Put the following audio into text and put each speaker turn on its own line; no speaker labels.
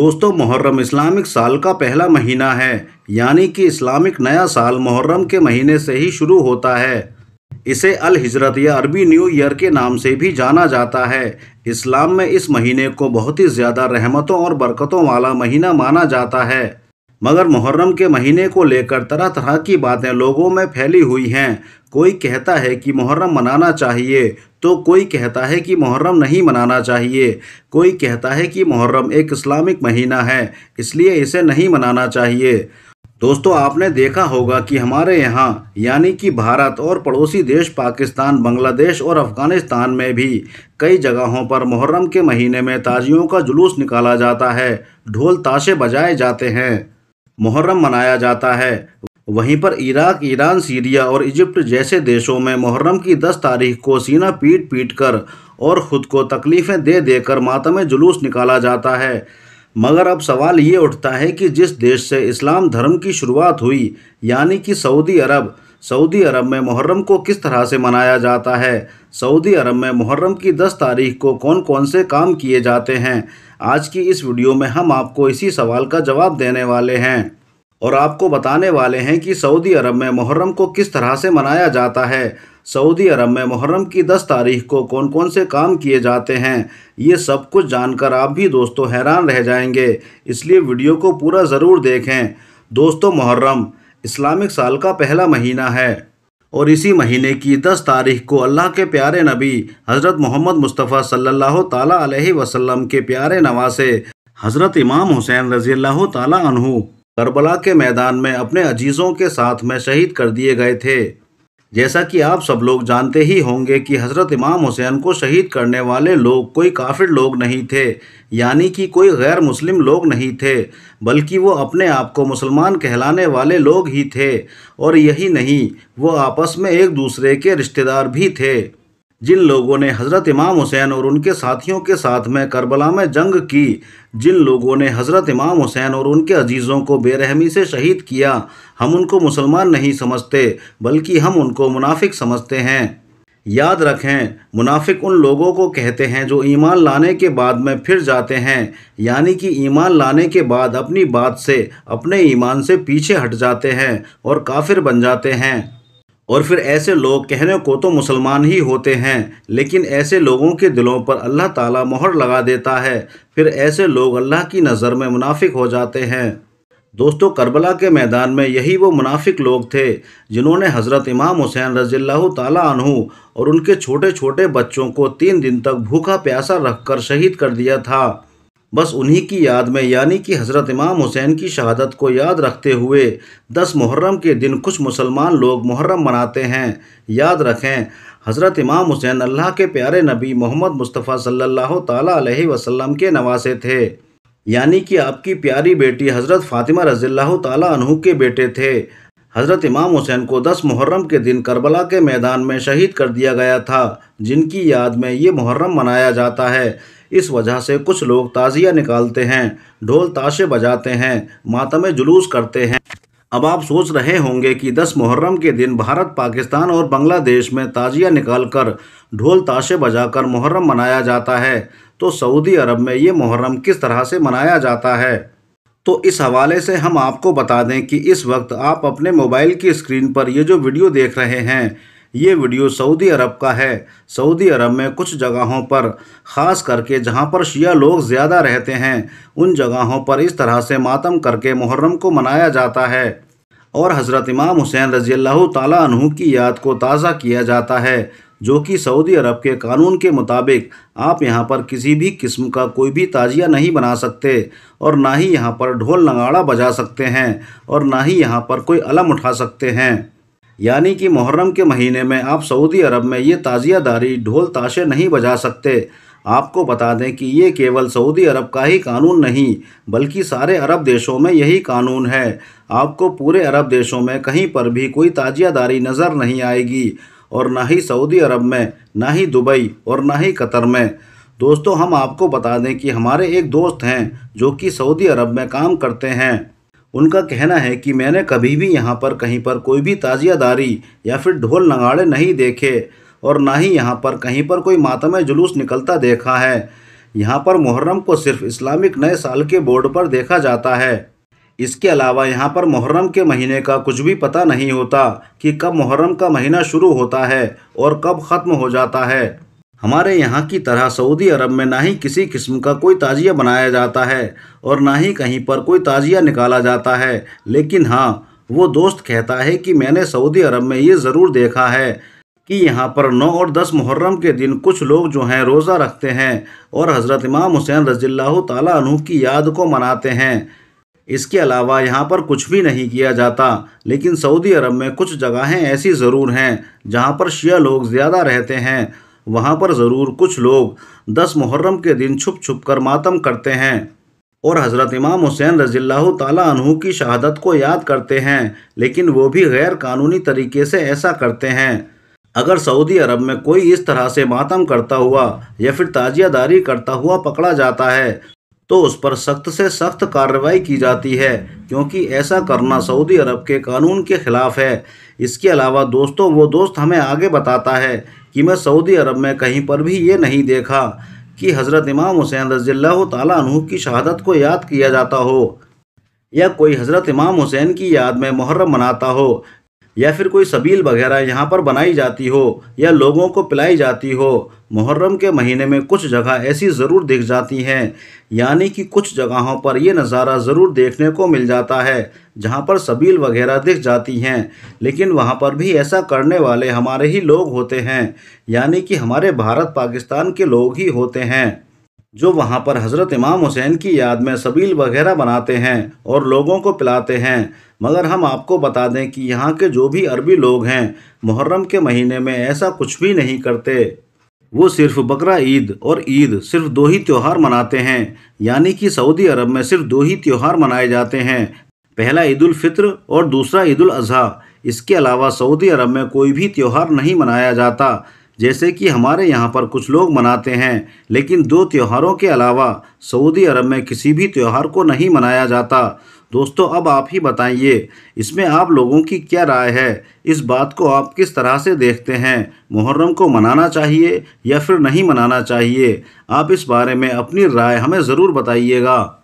दोस्तों, मुहर्रम इस्लामिक साल का पहला महीना है, यानी कि इस्लामिक नया साल मुहर्रम के महीने से ही शुरू होता है। इसे अल हिजरत या अरबी न्यू ईयर के नाम से भी जाना जाता है। इस्लाम में इस महीने को बहुत ही ज़्यादा रहमतों और बरकतों वाला महीना माना जाता है। मगर मुहर्रम के महीने को लेकर तरह तरह की बातें लोगों में फैली हुई हैं। कोई कहता है कि मुहर्रम मनाना चाहिए, तो कोई कहता है कि मुहर्रम नहीं मनाना चाहिए। कोई कहता है कि मुहर्रम एक इस्लामिक महीना है, इसलिए इसे नहीं मनाना चाहिए। दोस्तों, आपने देखा होगा कि हमारे यहाँ यानी कि भारत और पड़ोसी देश पाकिस्तान, बांग्लादेश और अफ़गानिस्तान में भी कई जगहों पर मुहर्रम के महीने में ताजियों का जुलूस निकाला जाता है, ढोल ताशे बजाए जाते हैं, मुहर्रम मनाया जाता है। वहीं पर इराक, ईरान, सीरिया और इजिप्ट जैसे देशों में मुहर्रम की 10 तारीख को सीना पीट पीट कर और ख़ुद को तकलीफ़ें दे देकर मातम जुलूस निकाला जाता है। मगर अब सवाल ये उठता है कि जिस देश से इस्लाम धर्म की शुरुआत हुई, यानी कि सऊदी अरब में मुहर्रम को किस तरह से मनाया जाता है? सऊदी अरब में मुहर्रम की 10 तारीख को कौन कौन से काम किए जाते हैं? आज की इस वीडियो में हम आपको इसी सवाल का जवाब देने वाले हैं और आपको बताने वाले हैं कि सऊदी अरब में मुहर्रम को किस तरह से मनाया जाता है। सऊदी अरब में मुहर्रम की 10 तारीख को कौन कौन से काम किए जाते हैं, ये सब कुछ जानकर आप भी दोस्तों हैरान रह जाएंगे, इसलिए वीडियो को पूरा ज़रूर देखें। दोस्तों, मुहर्रम इस्लामिक साल का पहला महीना है और इसी महीने की 10 तारीख को अल्लाह के प्यारे नबी हज़रत मोहम्मद मुस्तफ़ा सल्लल्लाहु ताला अलैहि वसल्लम के प्यारे नवासे हज़रत इमाम हुसैन रज़ियल्लाहु ताला अन्हु करबला के मैदान में अपने अजीज़ों के साथ में शहीद कर दिए गए थे। जैसा कि आप सब लोग जानते ही होंगे कि हज़रत इमाम हुसैन को शहीद करने वाले लोग कोई काफिर लोग नहीं थे, यानी कि कोई गैर मुस्लिम लोग नहीं थे, बल्कि वो अपने आप को मुसलमान कहलाने वाले लोग ही थे। और यही नहीं, वो आपस में एक दूसरे के रिश्तेदार भी थे। जिन लोगों ने हज़रत इमाम हुसैन और उनके साथियों के साथ में करबला में जंग की, जिन लोगों ने हज़रत इमाम हुसैन और उनके अजीज़ों को बेरहमी से शहीद किया, हम उनको मुसलमान नहीं समझते, बल्कि हम उनको मुनाफिक समझते हैं। याद रखें, मुनाफिक उन लोगों को कहते हैं जो ईमान लाने के बाद में फिर जाते हैं, यानी कि ईमान लाने के बाद अपनी बात से, अपने ईमान से पीछे हट जाते हैं और काफिर बन जाते हैं। और फिर ऐसे लोग कहने को तो मुसलमान ही होते हैं, लेकिन ऐसे लोगों के दिलों पर अल्लाह ताला मोहर लगा देता है। फिर ऐसे लोग अल्लाह की नज़र में मुनाफिक हो जाते हैं। दोस्तों, करबला के मैदान में यही वो मुनाफिक लोग थे जिन्होंने हज़रत इमाम हुसैन रज़ियल्लाहु ताला अन्हु और उनके छोटे छोटे बच्चों को 3 दिन तक भूखा प्यासा रखकर शहीद कर दिया था। बस उन्हीं की याद में, यानी कि हज़रत इमाम हुसैन की शहादत को याद रखते हुए 10 मुहर्रम के दिन कुछ मुसलमान लोग मुहर्रम मनाते हैं। याद रखें, हज़रत इमाम हुसैन अल्लाह के प्यारे नबी मोहम्मद मुस्तफ़ा सल्लल्लाहु ताला अलैहि वसल्लम के नवासे थे, यानी कि आपकी प्यारी बेटी हज़रत फ़ातिमा रज़ियल्लाहु ताला अन्हु के बेटे थे। हज़रत इमाम हुसैन को 10 मुहर्रम के दिन करबला के मैदान में शहीद कर दिया गया था, जिनकी याद में ये मुहर्रम मनाया जाता है। इस वजह से कुछ लोग ताज़िया निकालते हैं, ढोल ताशे बजाते हैं, मातम जुलूस करते हैं। अब आप सोच रहे होंगे कि 10 मुहर्रम के दिन भारत, पाकिस्तान और बांग्लादेश में ताज़िया निकालकर ढोल ताशे बजाकर मुहर्रम मनाया जाता है, तो सऊदी अरब में ये मुहर्रम किस तरह से मनाया जाता है? तो इस हवाले से हम आपको बता दें कि इस वक्त आप अपने मोबाइल की स्क्रीन पर ये जो वीडियो देख रहे हैं, ये वीडियो सऊदी अरब का है। सऊदी अरब में कुछ जगहों पर, ख़ास करके जहां पर शिया लोग ज़्यादा रहते हैं, उन जगहों पर इस तरह से मातम करके मुहर्रम को मनाया जाता है और हज़रत इमाम हुसैन रज़ियल्लाहु ताला अन्हु की याद को ताज़ा किया जाता है, जो कि सऊदी अरब के कानून के मुताबिक आप यहाँ पर किसी भी किस्म का कोई भी ताजिया नहीं बना सकते और ना ही यहाँ पर ढोल नगाड़ा बजा सकते हैं और ना ही यहाँ पर कोई अलम उठा सकते हैं। यानी कि मुहर्रम के महीने में आप सऊदी अरब में ये ताज़ियादारी, ढोल ताशे नहीं बजा सकते। आपको बता दें कि ये केवल सऊदी अरब का ही कानून नहीं, बल्कि सारे अरब देशों में यही कानून है। आपको पूरे अरब देशों में कहीं पर भी कोई ताज़ियादारी नज़र नहीं आएगी, और ना ही सऊदी अरब में, ना ही दुबई और ना ही कतर में। दोस्तों, हम आपको बता दें कि हमारे एक दोस्त हैं जो कि सऊदी अरब में काम करते हैं। उनका कहना है कि मैंने कभी भी यहाँ पर कहीं पर कोई भी ताज़ियादारी या फिर ढोल नगाड़े नहीं देखे और ना ही यहाँ पर कहीं पर कोई मातम जुलूस निकलता देखा है। यहाँ पर मुहर्रम को सिर्फ इस्लामिक नए साल के बोर्ड पर देखा जाता है। इसके अलावा यहाँ पर मुहर्रम के महीने का कुछ भी पता नहीं होता कि कब मुहर्रम का महीना शुरू होता है और कब ख़त्म हो जाता है। हमारे यहाँ की तरह सऊदी अरब में ना ही किसी किस्म का कोई ताजिया बनाया जाता है और ना ही कहीं पर कोई ताजिया निकाला जाता है। लेकिन हाँ, वो दोस्त कहता है कि मैंने सऊदी अरब में ये ज़रूर देखा है कि यहाँ पर 9 और 10 मुहर्रम के दिन कुछ लोग जो हैं रोज़ा रखते हैं और हज़रत इमाम हुसैन रज़ियल्लाहु ताला अन्हु की याद को मनाते हैं। इसके अलावा यहाँ पर कुछ भी नहीं किया जाता। लेकिन सऊदी अरब में कुछ जगहें ऐसी ज़रूर हैं जहाँ पर शिया लोग ज़्यादा रहते हैं। वहाँ पर ज़रूर कुछ लोग 10 मुहर्रम के दिन छुप छुप कर मातम करते हैं और हज़रत इमाम हुसैन रज़ियल्लाहु ताला अन्हु की शहादत को याद करते हैं, लेकिन वो भी गैर कानूनी तरीके से ऐसा करते हैं। अगर सऊदी अरब में कोई इस तरह से मातम करता हुआ या फिर ताजियादारी करता हुआ पकड़ा जाता है तो उस पर सख्त से सख्त कार्रवाई की जाती है, क्योंकि ऐसा करना सऊदी अरब के कानून के ख़िलाफ़ है। इसके अलावा दोस्तों, वो दोस्त हमें आगे बताता है कि मैं सऊदी अरब में कहीं पर भी ये नहीं देखा कि हज़रत इमाम हुसैन रज़ियल्लाहु ताला अन्हु की शहादत को याद किया जाता हो या कोई हज़रत इमाम हुसैन की याद में मुहर्रम मनाता हो या फिर कोई सबील वगैरह यहाँ पर बनाई जाती हो या लोगों को पिलाई जाती हो। मुहर्रम के महीने में कुछ जगह ऐसी ज़रूर दिख जाती हैं, यानी कि कुछ जगहों पर ये नज़ारा ज़रूर देखने को मिल जाता है जहाँ पर सबील वगैरह दिख जाती हैं, लेकिन वहाँ पर भी ऐसा करने वाले हमारे ही लोग होते हैं, यानी कि हमारे भारत पाकिस्तान के लोग ही होते हैं जो वहाँ पर हज़रत इमाम हुसैन की याद में सबील वगैरह बनाते हैं और लोगों को पिलाते हैं। मगर हम आपको बता दें कि यहाँ के जो भी अरबी लोग हैं मुहर्रम के महीने में ऐसा कुछ भी नहीं करते। वो सिर्फ बकरा ईद और ईद सिर्फ 2 ही त्यौहार मनाते हैं, यानी कि सऊदी अरब में सिर्फ 2 ही त्यौहार मनाए जाते हैं, पहला ईद उल फित्र और दूसरा ईद उल अज़हा। इसके अलावा सऊदी अरब में कोई भी त्यौहार नहीं मनाया जाता, जैसे कि हमारे यहाँ पर कुछ लोग मनाते हैं। लेकिन 2 त्योहारों के अलावा सऊदी अरब में किसी भी त्यौहार को नहीं मनाया जाता। दोस्तों, अब आप ही बताइए, इसमें आप लोगों की क्या राय है? इस बात को आप किस तरह से देखते हैं? मुहर्रम को मनाना चाहिए या फिर नहीं मनाना चाहिए? आप इस बारे में अपनी राय हमें ज़रूर बताइएगा।